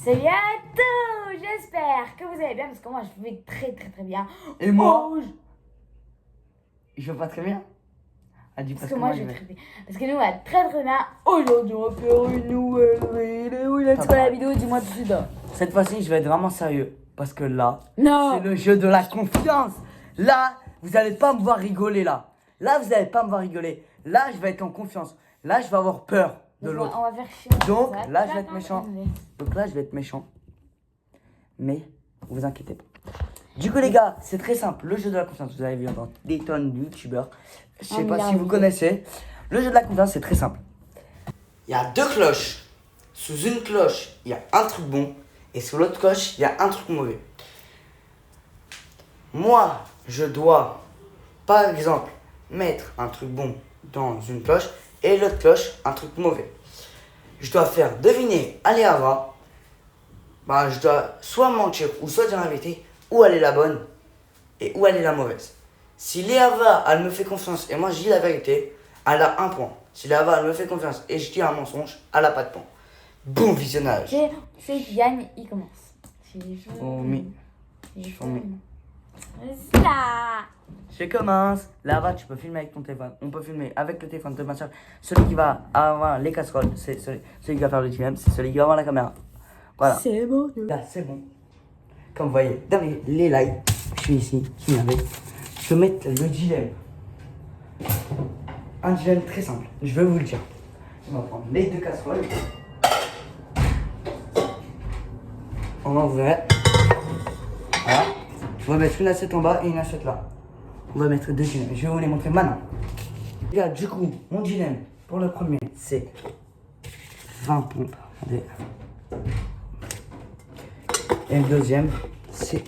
Salut à tous, j'espère que vous allez bien parce que moi je vais très bien. Et moi Oh, je vais pas très bien. Ah, dis parce parce que moi je vais très bien. Parce que nous on va très bien. Aujourd'hui on va faire une nouvelle vidéo. C'est quoi la vidéo? Dis-moi tout de suite. Cette fois-ci, je vais être vraiment sérieux. Parce que là, Non. c'est le jeu de la confiance. Là, vous allez pas me voir rigoler là. Là, vous allez pas me voir rigoler. Là, je vais être en confiance. Là, je vais avoir peur de Donc, l'autre. on va faire chier. Donc, là, je vais être méchant. Donc là, je vais être méchant. Mais, vous inquiétez pas. Du coup, les gars, c'est très simple. Le jeu de la confiance, vous avez vu dans des tonnes de youtubeurs. Je sais pas si vous connaissez. Le jeu de la confiance, c'est très simple. Il y a deux cloches. Sous une cloche, il y a un truc bon. Et sous l'autre cloche, il y a un truc mauvais. Moi, je dois, par exemple, mettre un truc bon dans une cloche et l'autre cloche, un truc mauvais. Je dois faire deviner Aléava. Bah, je dois soit mentir ou soit dire la vérité, où elle est la bonne et où elle est la mauvaise. Si Léava, elle me fait confiance et moi je dis la vérité, elle a un point. Si Léava, elle me fait confiance et je dis un mensonge, elle a pas de point. Bon visionnage. Celui qui gagne, il commence. Oh, mais. Ça. Je commence. Là-bas, tu peux filmer avec ton téléphone. On peut filmer avec le téléphone de ma soeur. Celui qui va avoir les casseroles, c'est celui qui va faire le dilemme, c'est celui qui va avoir la caméra. Voilà. C'est bon. Là, c'est bon. Comme vous voyez, dans les lives, je suis ici, je suis avec. Je vais mettre le dilemme. Un dilemme très simple. Je vais vous le dire. On va prendre les deux casseroles. On va ouvrir. Voilà. On va mettre une assiette en bas et une assiette là. On va mettre deux dilemmes. Je vais vous les montrer maintenant. Les gars, du coup, mon dilemme pour le premier, c'est 20 pompes. Regardez. Et le deuxième, c'est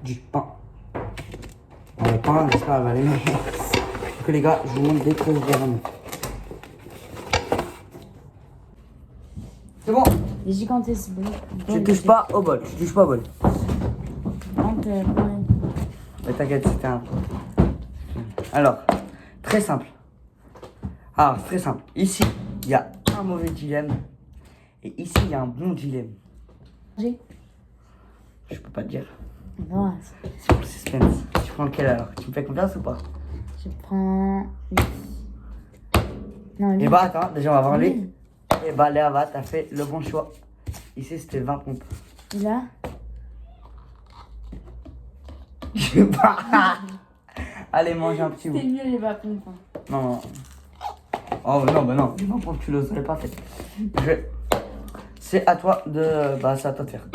du pain. Bon, le pain, j'espère elle va l'aimer. Donc les gars, je vous montre dès que vous verrez. C'est bon. Les gigantesques bleus. Tu touches pas au bol. Tu touches pas au bol. Ouais. Mais t'inquiète, c'était un... Alors, très simple. Ah, très simple. Ici, il y a un mauvais dilemme. Et ici, il y a un bon dilemme. Je peux pas te dire. Non, C'est pour le suspense. Tu prends lequel alors? Tu me fais confiance ou pas? je prends. Non, lui. Et bah attends, déjà on va voir lui. Et bah Léa, t'as fait le bon choix. Ici c'était 20 pompes. Là. Je sais pas. Allez, mange un petit bout. C'est mieux les bâtons. Non. Oh non, bah non, les 20 pompes tu l'aurais pas fait. C'est à toi de... Bah c'est à toi de faire.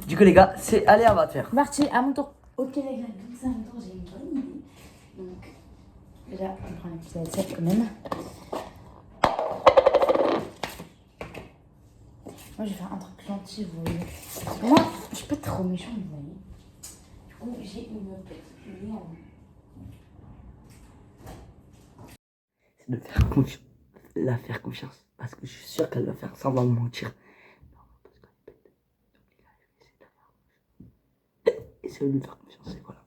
Du coup les gars, c'est allez, on va te faire. Parti, à mon tour. Ok les gars, donc ça, à mon tour, j'ai une bonne idée. Donc, déjà, on prend la petite assiette quand même. Moi, je vais faire un truc gentil, vous voyez. Moi, je suis pas trop méchant, vous voyez. Du coup, j'ai une petite ligne. C'est de faire confiance. La faire confiance. Parce que je suis sûr qu'elle va faire semblant de mentir. Essaye de lui faire confiance, et voilà.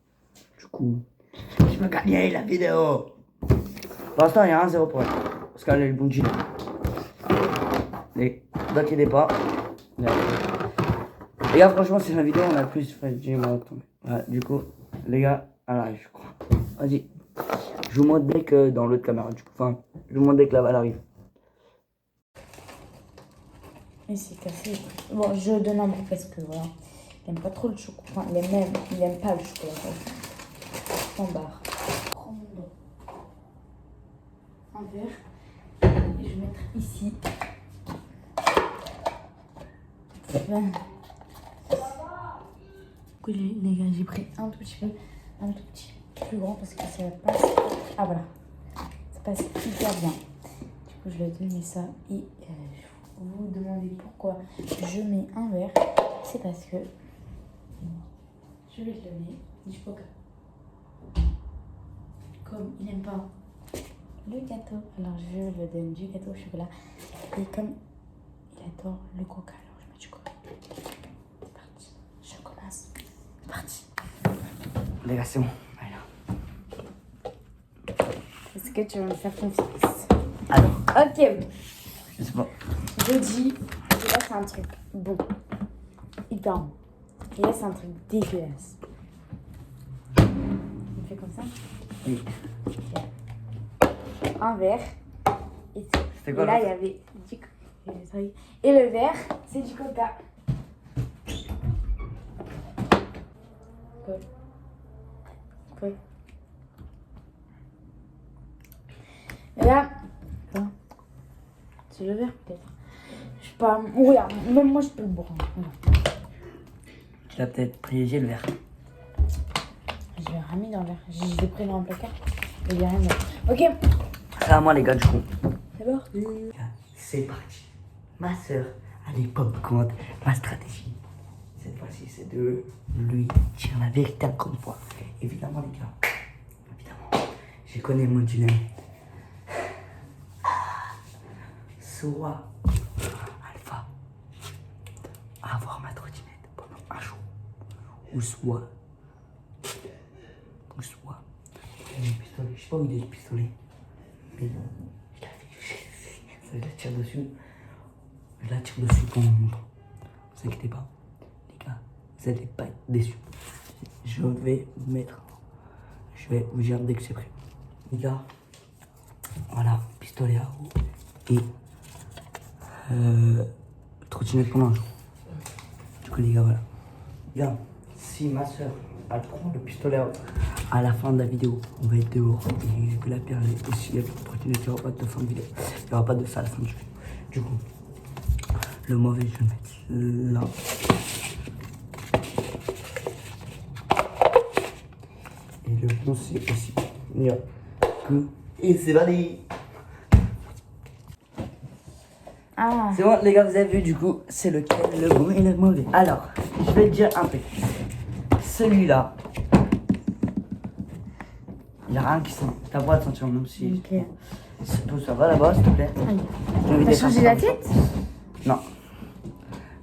Du coup, je peux gagner la vidéo. Pour l'instant, il y a 1-0 pour elle. Parce qu'elle a le bon gilet. Mais, ne vous inquiétez pas. Les gars, franchement, c'est la vidéo, on a le plus fait. Voilà, du coup, les gars, voilà, je crois. Vas-y. Je vous montre dès que dans l'autre caméra, du coup. Enfin, je vous montre dès que la balle arrive. Et c'est cassé. Bon, je donne un bruit parce que voilà. Il aime pas trop le chocolat. Enfin, il aime pas le chocolat. Standard. Prends mon dos. Un verre. Et je vais mettre ici. Voilà. Du coup, les gars, j'ai pris un tout petit peu. Un tout petit plus grand parce que ça passe. Ah voilà. Ça passe hyper bien. Du coup, je vais donner ça. Et vous demandez pourquoi je mets un verre. C'est parce que je vais le donner du chocolat. Comme il n'aime pas le gâteau, alors je le donne du gâteau au chocolat. Et comme il adore le coca, alors je mets du coca. C'est parti. Je commence. C'est parti. Les gars, c'est bon. Allez. Est-ce que tu vas me faire confiance? Alors, Ok. je sais pas. Je dis que là c'est un truc bon. dedans. Et là, c'est un truc dégueulasse. On fait comme ça. Oui. Un verre. Et, C'était quoi et là, l'autre il y avait du et le verre, c'est du coca. Quoi. Et là, c'est le verre peut-être. Je sais pas. Regarde, même moi je peux le boire. Tu l'as peut-être privilégié le verre. Je l'ai remis dans le verre. Je l'ai pris dans le placard. Et il n'y a rien dedans. Ok. C'est à moi les gars du coup. D'abord. C'est parti. Ma soeur, allez pop compte ma stratégie. Cette fois-ci, c'est de lui dire la vérité encore une fois. Évidemment les gars. Évidemment. Je connais mon dilemme. Soit Alpha avoir ma trottinette pendant un jour. Ou soit le pistolet. Je sais pas où il est le pistolet. Mais je la tire dessus. Je la tire dessus pendant longtemps. Ne vous inquiétez pas. Les gars, vous n'allez pas être déçus. Je vais vous mettre. Je vais vous dire dès que c'est prêt. Les gars, voilà, pistolet à eau et trottinette pendant un jour. Du coup les gars, voilà. Les gars, si ma soeur elle prend le pistolet à la fin de la vidéo, on va être dehors et je vais la perdre. Et s'il y a plus de trottinette, il n'y aura pas de fin de vidéo. Il n'y aura pas de ça à la fin du vidéo. Du coup, le mauvais, je vais le mettre là. Et le bon, c'est aussi. Il n'y a que. Et c'est parti! Ah. C'est bon, les gars, vous avez vu, du coup, c'est lequel, le bon et le mauvais. Alors, je vais te dire un truc. Celui-là, il n'y a rien qui sent. T'as pas de sentir, même si. Ok. Tout ça va là-bas, s'il te plaît. T'as changé la tête? Non.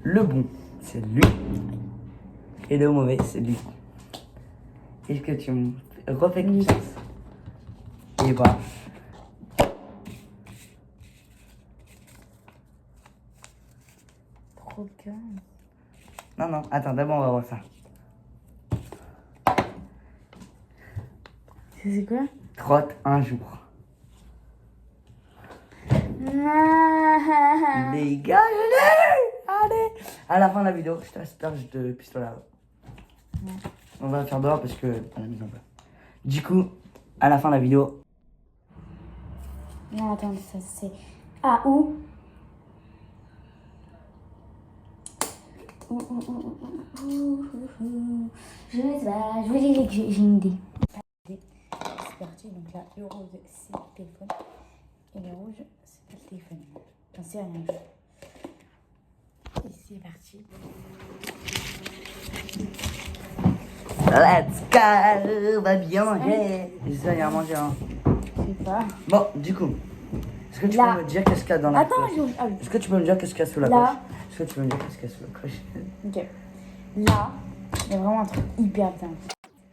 Le bon, c'est lui. Et le mauvais, c'est lui. Est-ce que tu me refais confiance? Et voilà. Trop bien. Non, attends, d'abord on va voir ça. C'est quoi? Trotte un jour. Les gars, allez! À la fin de la vidéo, je t'asperge de pistolet à eau. On va le faire dehors parce que à la maison. Du coup, à la fin de la vidéo. Non, attends, ça c'est. Ah, où? Je sais pas, je vous dis que j'ai une idée. C'est parti, donc là, le rose c'est le téléphone. Et le rouge, c'est pas le téléphone. Enfin, c'est rien. Et c'est parti. Let's go! On va bien manger! J'espère qu'il y a à manger, hein. Je sais pas. Bon, du coup, est-ce que tu Là. peux me dire qu'est-ce qu'il y a dans la Attends, coche? Est-ce que tu peux me dire qu'est-ce qu'il y a sous la Là. coche? Est-ce que tu peux me dire qu'est-ce qu'il y a sous la coche? Ok. Là, il y a vraiment un truc hyper bien.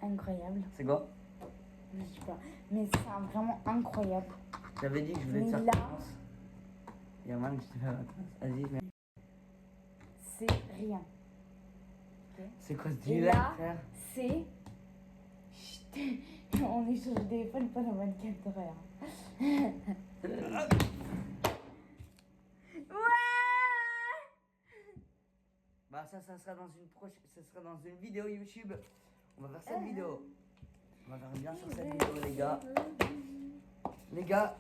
Incroyable. C'est quoi? Je sais pas. Mais c'est vraiment incroyable. J'avais dit que je voulais te Mais faire là. confiance. Il y a mal que je te fais confiance. Vas-y, mais. C'est rien. C'est quoi ce Et dilemme, là, frère? c'est. Chut. On est sur le téléphone pendant 24 heures. Bah ça sera dans une ça sera dans une vidéo YouTube. On va faire cette vidéo. On va faire bien sur cette vidéo les gars. Les gars,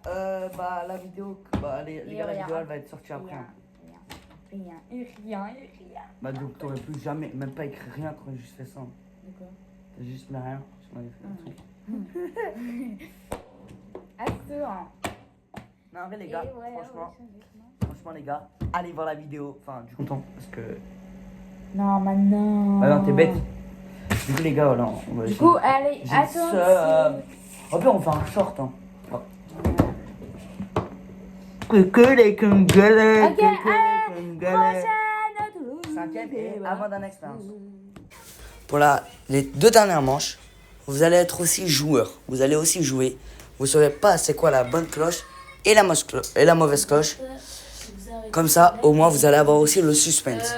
bah la vidéo, les gars, la vidéo elle va être sortie après. Rien. Bah donc t'aurais plus jamais, même pas écrit rien, t'aurais juste fait ça. De quoi? T'as juste mis rien, tu m'avais fait un truc. Attends. Non en vrai les gars, franchement les gars, allez voir la vidéo. Enfin du coup content parce que. Non maintenant. Bah non t'es bête. Du coup les gars voilà, on va Du coup allez, attends. En plus on fait un short hein. Oh. Que les congolais. Ok, prochaine. Cinquième et avant d'un expérience. Pour les deux dernières manches, vous allez être aussi joueur. Vous allez aussi jouer. Vous ne saurez pas c'est quoi la bonne cloche et la mauvaise cloche. Vous Comme ça, au moins, vous allez avoir aussi le suspense.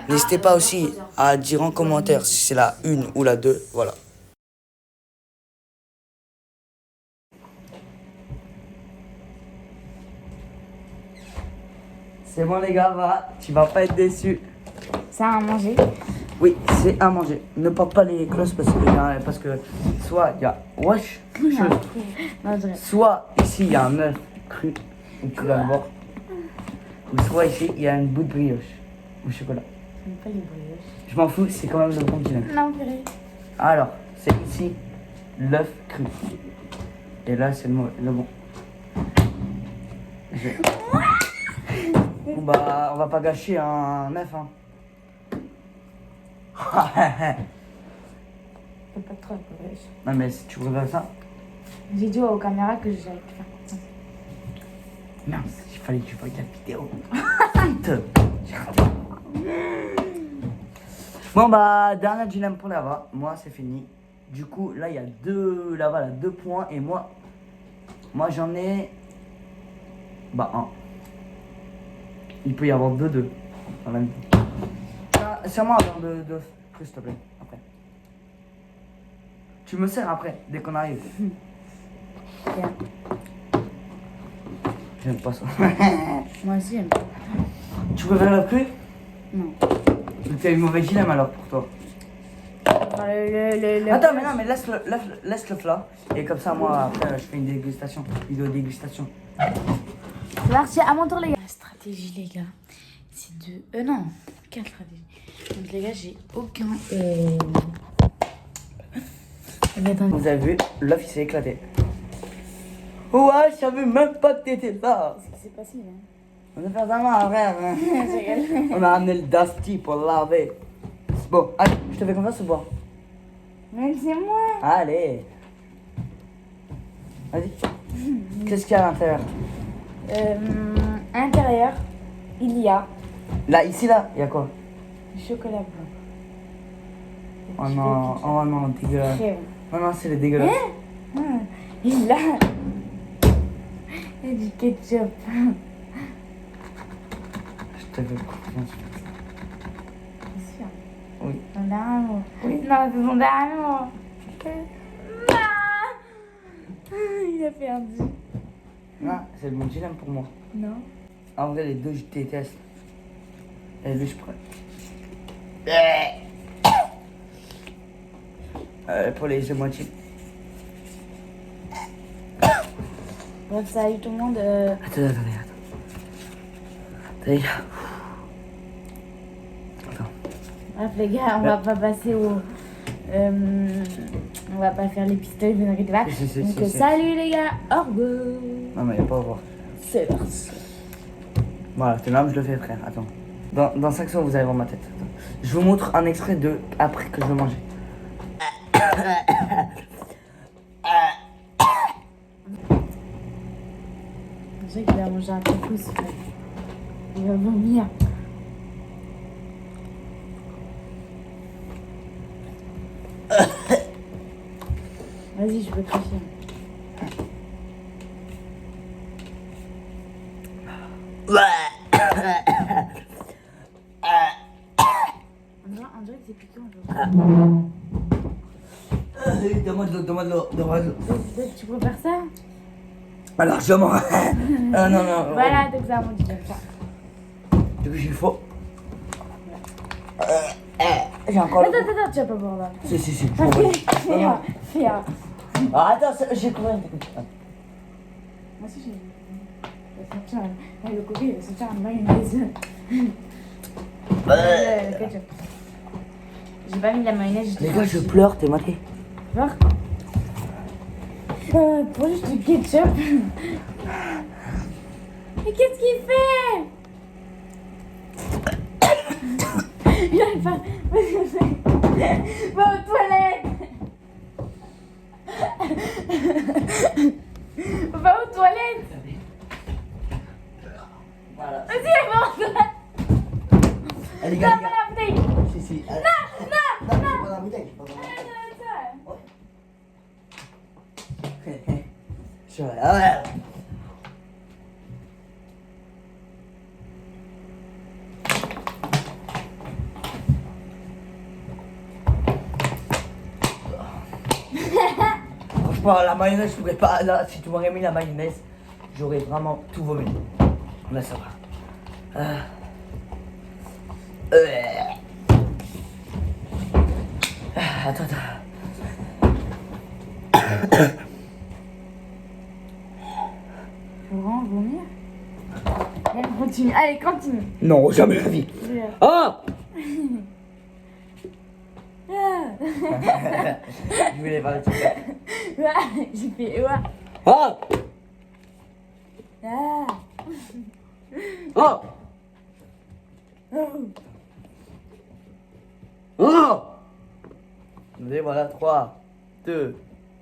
N'hésitez pas aussi à dire en commentaire si c'est la 1 ou la 2. Voilà. C'est bon les gars, va. Tu vas pas être déçu. Ça à manger. Oui, c'est à manger. Ne porte pas les cloches parce que soit il y a wesh, Non, je reste. soit ici il y a un œuf cru, ou tu vas le voir. Ou soit ici il y a une bout de brioche au chocolat. J'aime pas les brioches. Je m'en fous, c'est quand même le bon dilemme. Non, purée. Alors, c'est ici l'œuf cru. Et là, c'est le bon. Bon bah, on va pas gâcher un œuf, hein. Fais pas trop la brioche. Non mais si tu regardes ça, J'ai dit aux caméras que j'allais te faire comme ça. mince, il fallait que tu vois la vidéo. Bon bah, dernier dilemme pour Lava. Moi, c'est fini. Du coup, là, il y a Lava, là, 2 points. Et moi j'en ai... Bah, 1. Il peut y avoir 2-2. En même temps. C'est à moi de s'il te plaît, après. Tu me sers après, dès qu'on arrive. Bien. J'aime pas ça. Moi aussi, j'aime pas. Tu préfères l'œuf cru? Non. Tu as une mauvaise dilemme alors pour toi. Enfin, Attends, mais non, mais laisse le là. Et comme ça, moi, après, je fais une dégustation. Vidéo dégustation. C'est parti, à mon tour, les gars. La stratégie, les gars, c'est de. Non, quelle stratégie? Donc, les gars, j'ai aucun. Vous avez vu, l'œuf il s'est éclaté. Ouais, je savais même pas que t'étais là. Qu'est-ce qui s'est passé, là? On a fait ça mal, frère. Je rigole. On a amené le Dusty pour laver. Bon, allez, je te fais confiance ou pas? Mais c'est moi. Allez. Vas-y. Qu'est-ce qu'il y a à l'intérieur? À l'intérieur, il y a Là, ici, là, il y a quoi? du chocolat blanc. Oh non, oh non, dégueulasse. Crème. Oh non, c'est les dégueulasses. Il a. Il y a du ketchup. Je te fais confiance. C'est sûr. Oui. Son d'amour. Oui. Non, c'est son d'amour. Il a perdu. Non, c'est le bon dilemme pour moi. Non. En vrai, les deux, je déteste. Et lui, je prends. Pour les émotifs. Bref, salut tout le monde. Attends. Attends. Bref, les gars, on va pas passer au. On va pas faire les pistolets, vous inquiétez pas. Si, Donc, si. salut les gars, au revoir. Non, mais il n'y a pas à voir. C'est parti. Voilà, c'est là, je le fais, frère. Attends. Dans 5 secondes, vous allez voir ma tête. Attends. Je vous montre un extrait de après que je le mangeais. Je sais qu'il va manger un couscous. Il va vomir. Vas-y, je peux te confier. On dirait que c'est piquant. Donne-moi de l'eau. Tu préfères ça? Alors, je mange. Ah non. Voilà, donc ça, mon dieu, comme ça. Du coup, j'ai faux. J'ai encore le. Attends, tu vas pas boire là. Si. Fais un. Ah, attends, j'ai couru. Moi aussi, j'ai. Le coquille, il va sortir un mayonnaise. Le ketchup. J'ai pas mis la mayonnaise. Les gars, je pleure, t'es maté. Voir. Pour juste du ketchup. Mais qu'est-ce qu'il fait? Il arrive pas. Va aux toilettes. Va aux toilettes. Voilà. Vas-y, va aux toilettes. Allez, Non, gars. pas la bouteille. Si. Non. Non, pas dans la bouteille. Je vais. Bon, la mayonnaise, je pourrais pas. Là, si tu m'aurais mis la mayonnaise, j'aurais vraiment tout vomi. Là, ça va. Attends. Je veux vraiment vomir. Allez, continue. Allez, continue. Non, jamais la vie. Ah! Je voulais parler de ça. J'ai fait ouais. Ah! Ah. Oh! Oh. Oh! Et voilà, 3, 2,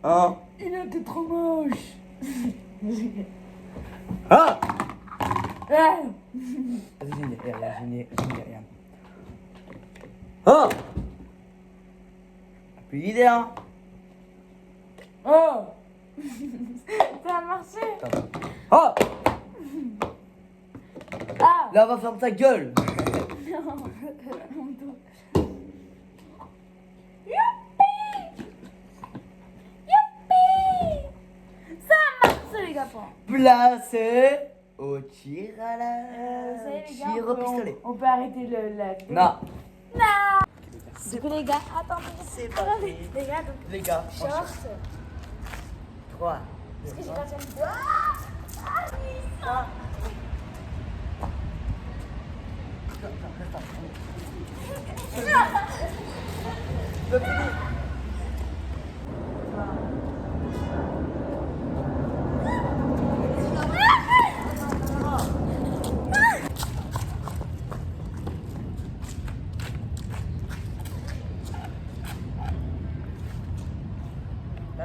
1. Il était trop moche. Ah! Ah. Vas-y, rien. Oh! Plus d'idée, hein? Oh. Ça a marché. Oh! Ah. Là, va fermer ta gueule! Ça a marché, les gars. Placé au tir à la. Vous savez, les gars, tir au pistolet. on peut arrêter la vidéo. Non. Non. Du coup, les gars, attendez. C'est Attendez. parti. Les gars, donc, Les gars, short. 3. Est-ce que j'ai raté une vidéo?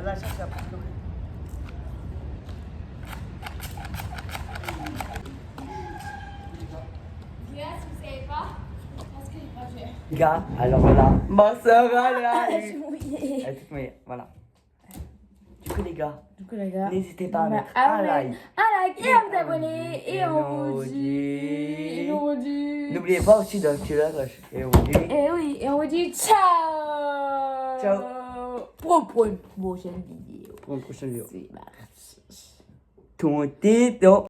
La chance, c'est après. Gars, alors là, ma soeur, elle est mouillée. Elle est toute mouillée, voilà. Du coup, les gars, N'hésitez pas à mettre un like. Un like et à vous abonner. Et on vous dit. Et on vous dit. N'oubliez pas aussi d'activer la cloche. Et on vous dit. Et oui, et on vous dit ciao. Ciao. Pour une prochaine vidéo. Pour une prochaine vidéo. C'est parti. Ton téton.